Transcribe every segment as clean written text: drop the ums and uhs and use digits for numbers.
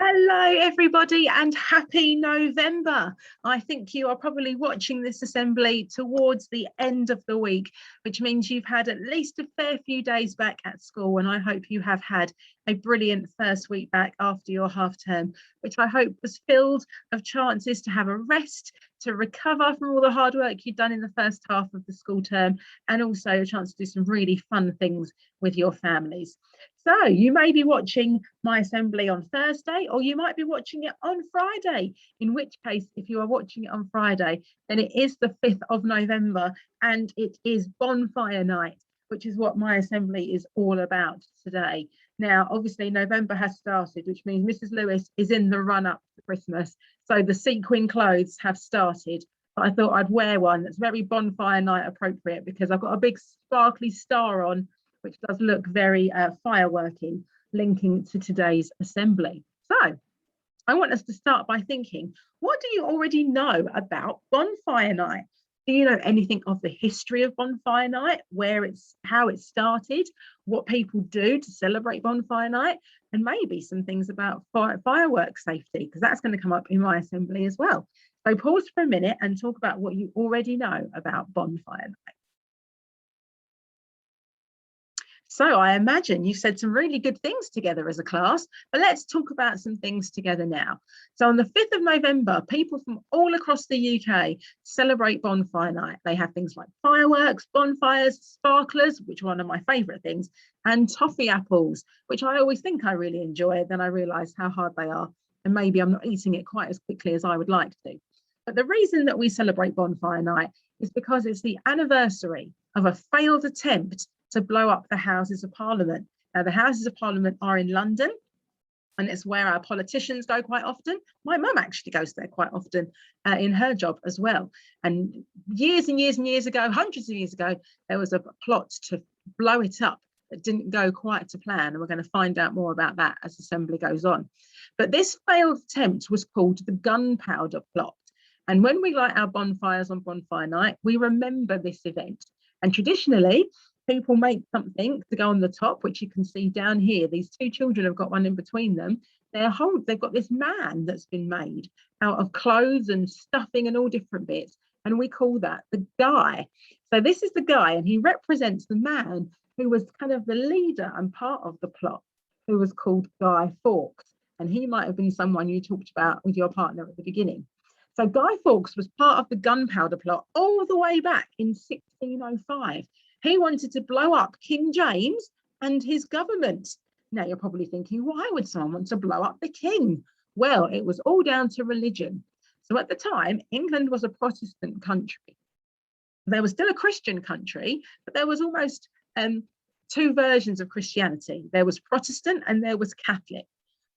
Hello, everybody, and happy November. I think you are probably watching this assembly towards the end of the week, which means you've had at least a fair few days back at school. And I hope you have had a brilliant first week back after your half term, which I hope was filled of chances to have a rest, to recover from all the hard work you've done in the first half of the school term, and also a chance to do some really fun things with your families. So you may be watching my assembly on Thursday, or you might be watching it on Friday, in which case, if you are watching it on Friday, then it is the 5th of November and it is Bonfire Night, which is what my assembly is all about today. Now, obviously, November has started, which means Mrs. Lewis is in the run-up to Christmas. So the sequin clothes have started. But I thought I'd wear one that's very Bonfire Night appropriate because I've got a big sparkly star on, which does look very fireworky, linking to today's assembly. So I want us to start by thinking, what do you already know about Bonfire Night? Do you know anything of the history of Bonfire Night, how it started, what people do to celebrate Bonfire Night, and maybe some things about fireworks safety, because that's going to come up in my assembly as well. So pause for a minute and talk about what you already know about Bonfire Night. So I imagine you've said some really good things together as a class, but let's talk about some things together now. So on the 5th of November, people from all across the UK celebrate Bonfire Night. They have things like fireworks, bonfires, sparklers, which are one of my favourite things, and toffee apples, which I always think I really enjoy, then I realise how hard they are, and maybe I'm not eating it quite as quickly as I would like to. But the reason that we celebrate Bonfire Night is because it's the anniversary of a failed attempt to blow up the Houses of Parliament. Now, the Houses of Parliament are in London, and it's where our politicians go quite often. My mum actually goes there quite often in her job as well. And years and years and years ago, hundreds of years ago, there was a plot to blow it up that didn't go quite to plan. And we're going to find out more about that as assembly goes on. But this failed attempt was called the gunpowder plot. And when we light our bonfires on Bonfire Night, we remember this event. And traditionally, people make something to go on the top, which you can see down here. These two children have got one in between them. They've got this man that's been made out of clothes and stuffing and all different bits. And we call that the guy. So this is the guy, and he represents the man who was kind of the leader and part of the plot, who was called Guy Fawkes. And he might have been someone you talked about with your partner at the beginning. So Guy Fawkes was part of the gunpowder plot all the way back in 1605. He wanted to blow up King James and his government. Now you're probably thinking, why would someone want to blow up the king? Well, it was all down to religion. So at the time, England was a Protestant country. There was still a Christian country, but there was almost two versions of Christianity. There was Protestant and there was Catholic.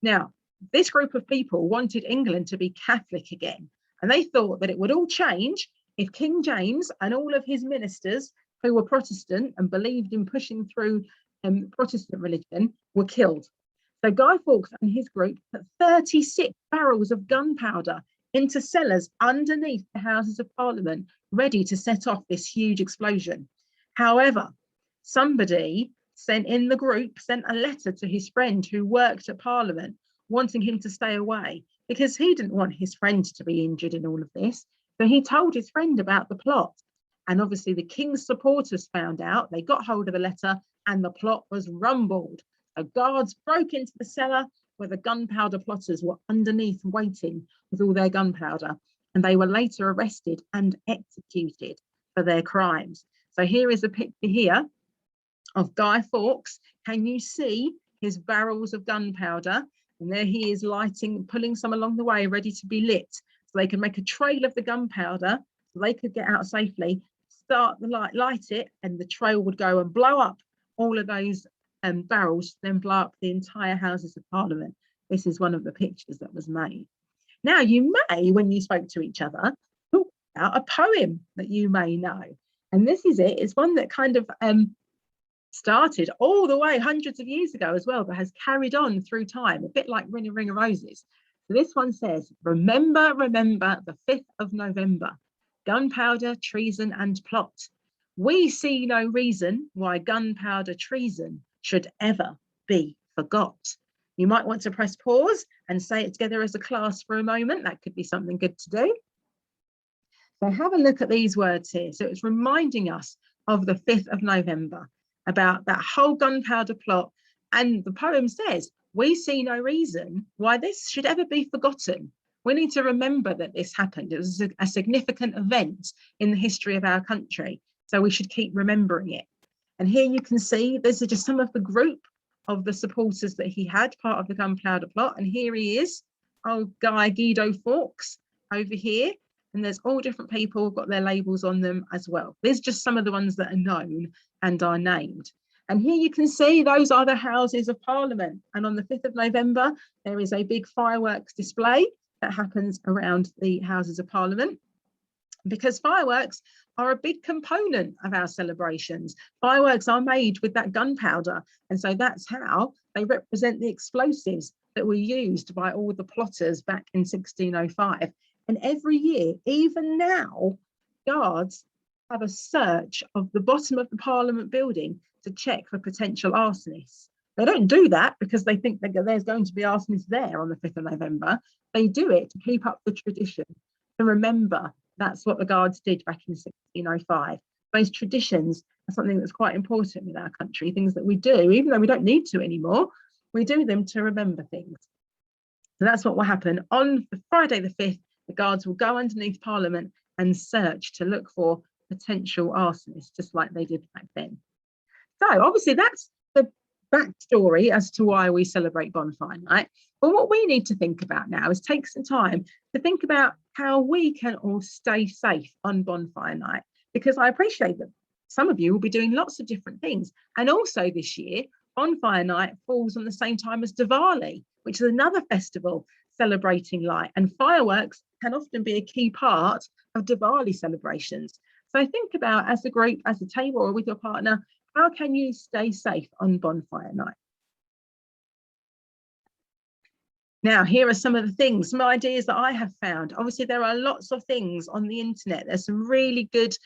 Now, this group of people wanted England to be Catholic again. And they thought that it would all change if King James and all of his ministers who were Protestant and believed in pushing through Protestant religion were killed. So Guy Fawkes and his group put 36 barrels of gunpowder into cellars underneath the Houses of Parliament, ready to set off this huge explosion. However, somebody sent a letter to his friend who worked at Parliament, wanting him to stay away because he didn't want his friend to be injured in all of this. So he told his friend about the plot. And obviously the king's supporters found out, they got hold of the letter and the plot was rumbled. So guards broke into the cellar where the gunpowder plotters were underneath waiting with all their gunpowder. And they were later arrested and executed for their crimes. So here is a picture here of Guy Fawkes. Can you see his barrels of gunpowder? And there he is pulling some along the way, ready to be lit. So they could make a trail of the gunpowder so they could get out safely, start the light it, and the trail would go and blow up all of those barrels, then blow up the entire Houses of Parliament. This is one of the pictures that was made. Now, you may, when you spoke to each other, talk about a poem that you may know. And this is it. It's one that kind of started all the way hundreds of years ago as well, but has carried on through time, a bit like Ring a Ring of Roses. So this one says, remember, remember the 5th of November, gunpowder, treason and plot. We see no reason why gunpowder treason should ever be forgot. You might want to press pause and say it together as a class for a moment. That could be something good to do. So have a look at these words here. So it's reminding us of the 5th of November, about that whole gunpowder plot. And the poem says, we see no reason why this should ever be forgotten. We need to remember that this happened. It was a significant event in the history of our country. So we should keep remembering it. And here you can see, these are just some of the group of the supporters that he had, part of the gunpowder plot. And here he is, old guy Guido Fawkes over here. And there's all different people got their labels on them as well. There's just some of the ones that are known and are named. And here you can see those are the Houses of Parliament. And on the 5th of November, there is a big fireworks display that happens around the Houses of Parliament, because fireworks are a big component of our celebrations. Fireworks are made with that gunpowder. And so that's how they represent the explosives that were used by all the plotters back in 1605. And every year, even now, guards have a search of the bottom of the Parliament building to check for potential arsonists. They don't do that because they think that there's going to be arsonists there on the 5th of November. They do it to keep up the tradition, to remember that's what the guards did back in 1605. Those traditions are something that's quite important in our country, things that we do, even though we don't need to anymore, we do them to remember things. So that's what will happen on the Friday the 5th. The guards will go underneath Parliament and search to look for potential arsonists, just like they did back then. So obviously that's the backstory as to why we celebrate Bonfire Night. But what we need to think about now is take some time to think about how we can all stay safe on Bonfire Night, because I appreciate that some of you will be doing lots of different things. And also this year, Bonfire Night falls on the same time as Diwali, which is another festival celebrating light, and fireworks can often be a key part of Diwali celebrations. So think about, as a group, as a table, or with your partner, how can you stay safe on Bonfire Night? Now, here are some of the things, some ideas that I have found. Obviously, there are lots of things on the internet. There's some really good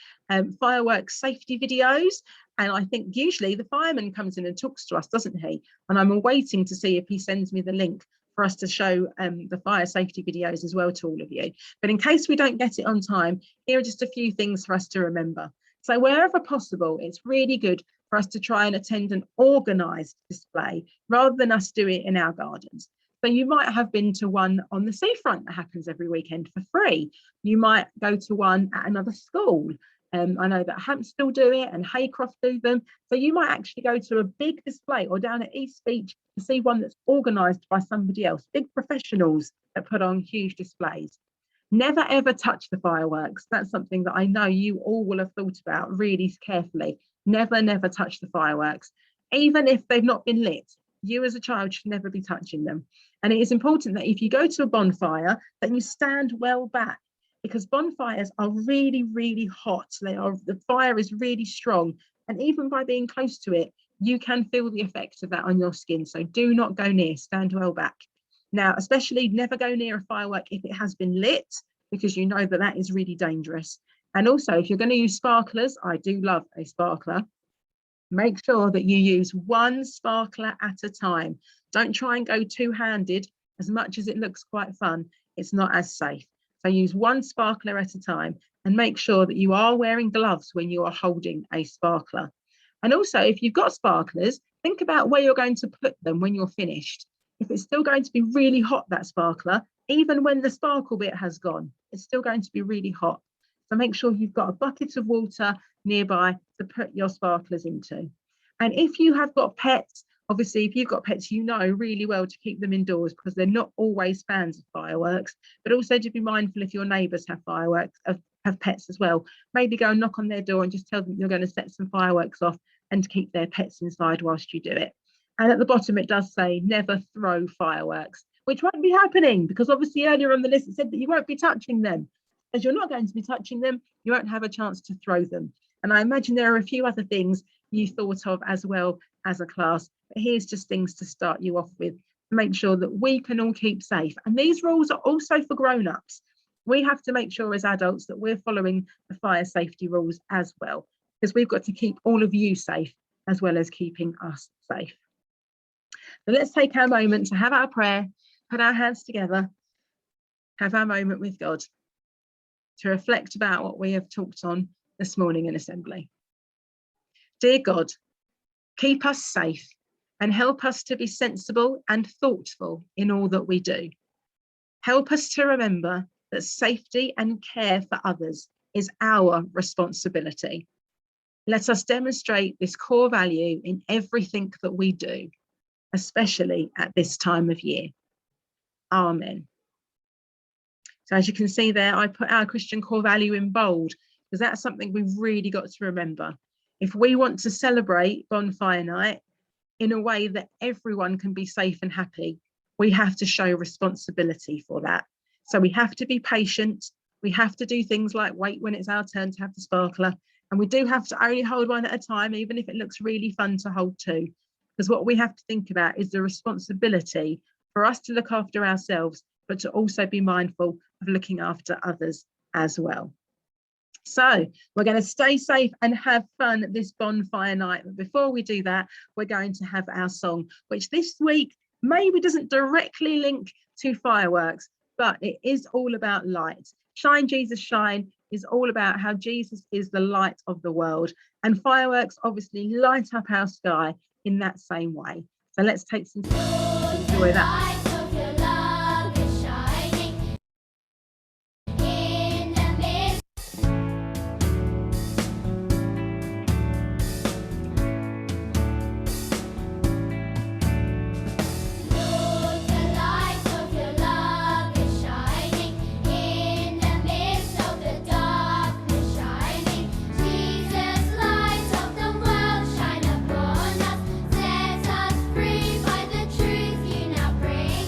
fireworks safety videos. And I think usually the fireman comes in and talks to us, doesn't he? And I'm waiting to see if he sends me the link for us to show the fire safety videos as well to all of you. But in case we don't get it on time, here are just a few things for us to remember. So wherever possible, it's really good for us to try and attend an organised display rather than us do it in our gardens. So you might have been to one on the seafront that happens every weekend for free. You might go to one at another school. I know that Hampstead do it and Haycroft do them. So you might actually go to a big display or down at East Beach to see one that's organised by somebody else, big professionals that put on huge displays. Never ever touch the fireworks. That's something that I know you all will have thought about really carefully. Never, never touch the fireworks. Even if they've not been lit, you as a child should never be touching them. And it is important that if you go to a bonfire, that you stand well back, because bonfires are really, really hot. The fire is really strong. And even by being close to it, you can feel the effects of that on your skin. So do not go near, stand well back. Now, especially never go near a firework if it has been lit, because you know that that is really dangerous. And also, if you're going to use sparklers, I do love a sparkler. Make sure that you use one sparkler at a time. Don't try and go two-handed. As much as it looks quite fun, it's not as safe. So use one sparkler at a time, and make sure that you are wearing gloves when you are holding a sparkler. And also, if you've got sparklers, think about where you're going to put them when you're finished. If it's still going to be really hot, that sparkler, even when the sparkle bit has gone, it's still going to be really hot. So make sure you've got a bucket of water nearby to put your sparklers into. And if you have got pets, obviously, if you've got pets, you know really well to keep them indoors, because they're not always fans of fireworks. But also to be mindful if your neighbours have fireworks, have pets as well. Maybe go and knock on their door and just tell them you're going to set some fireworks off, and to keep their pets inside whilst you do it. And at the bottom, it does say never throw fireworks, which won't be happening, because obviously earlier on the list it said that you won't be touching them. As you're not going to be touching them, you won't have a chance to throw them. And I imagine there are a few other things you thought of as well as a class. But here's just things to start you off with to make sure that we can all keep safe. And these rules are also for grown-ups. We have to make sure as adults that we're following the fire safety rules as well, because we've got to keep all of you safe as well as keeping us safe. So let's take our moment to have our prayer, put our hands together, have our moment with God to reflect about what we have talked on this morning in assembly. Dear God, keep us safe and help us to be sensible and thoughtful in all that we do. Help us to remember that safety and care for others is our responsibility. Let us demonstrate this core value in everything that we do, especially at this time of year. Amen. So as you can see there, I put our Christian core value in bold because that's something we've really got to remember. If we want to celebrate Bonfire Night in a way that everyone can be safe and happy, we have to show responsibility for that. So we have to be patient. We have to do things like wait when it's our turn to have the sparkler. And we do have to only hold one at a time, even if it looks really fun to hold two. Because what we have to think about is the responsibility for us to look after ourselves, but to also be mindful of looking after others as well. So we're going to stay safe and have fun this bonfire night. But before we do that, we're going to have our song, which this week maybe doesn't directly link to fireworks, but it is all about light. Shine, Jesus, shine is all about how Jesus is the light of the world. And fireworks obviously light up our sky in that same way. So let's take some time to enjoy that. Free by the truth you now bring.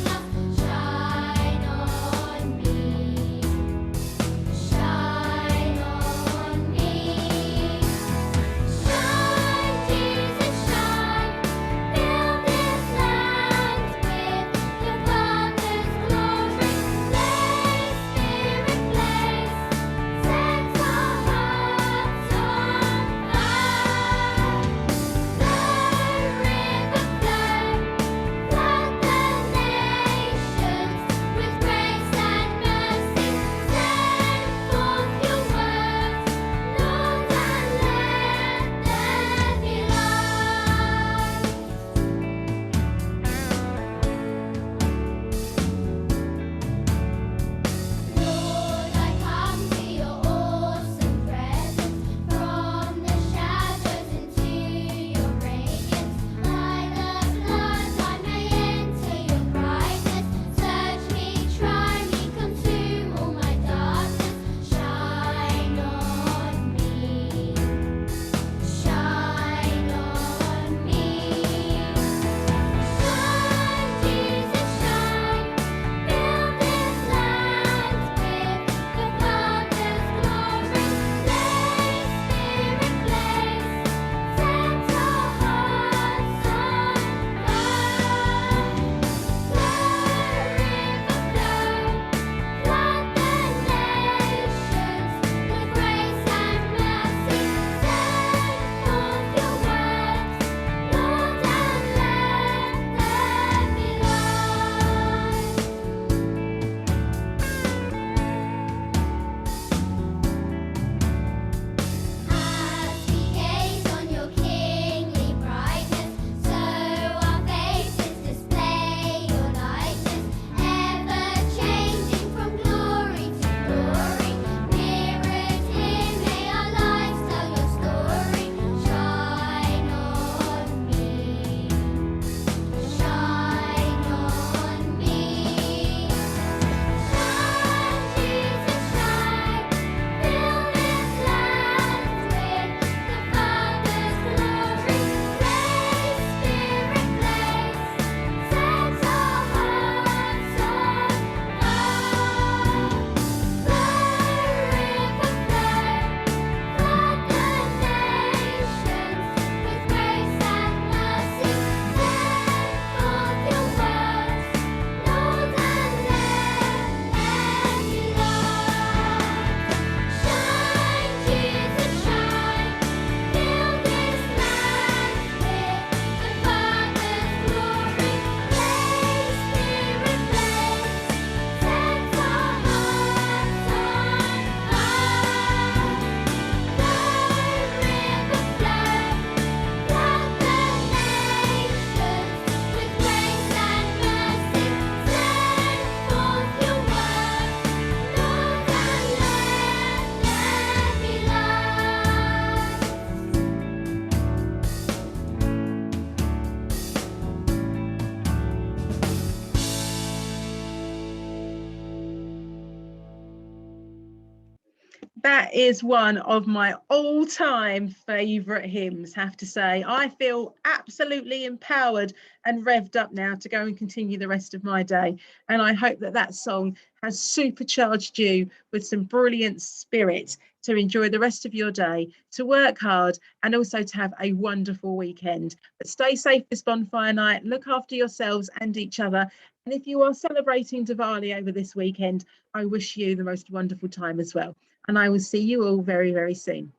That is one of my all-time favourite hymns, have to say. I feel absolutely empowered and revved up now to go and continue the rest of my day. And I hope that that song has supercharged you with some brilliant spirit to enjoy the rest of your day, to work hard, and also to have a wonderful weekend. But stay safe this bonfire night, look after yourselves and each other. And if you are celebrating Diwali over this weekend, I wish you the most wonderful time as well. And I will see you all very, very soon.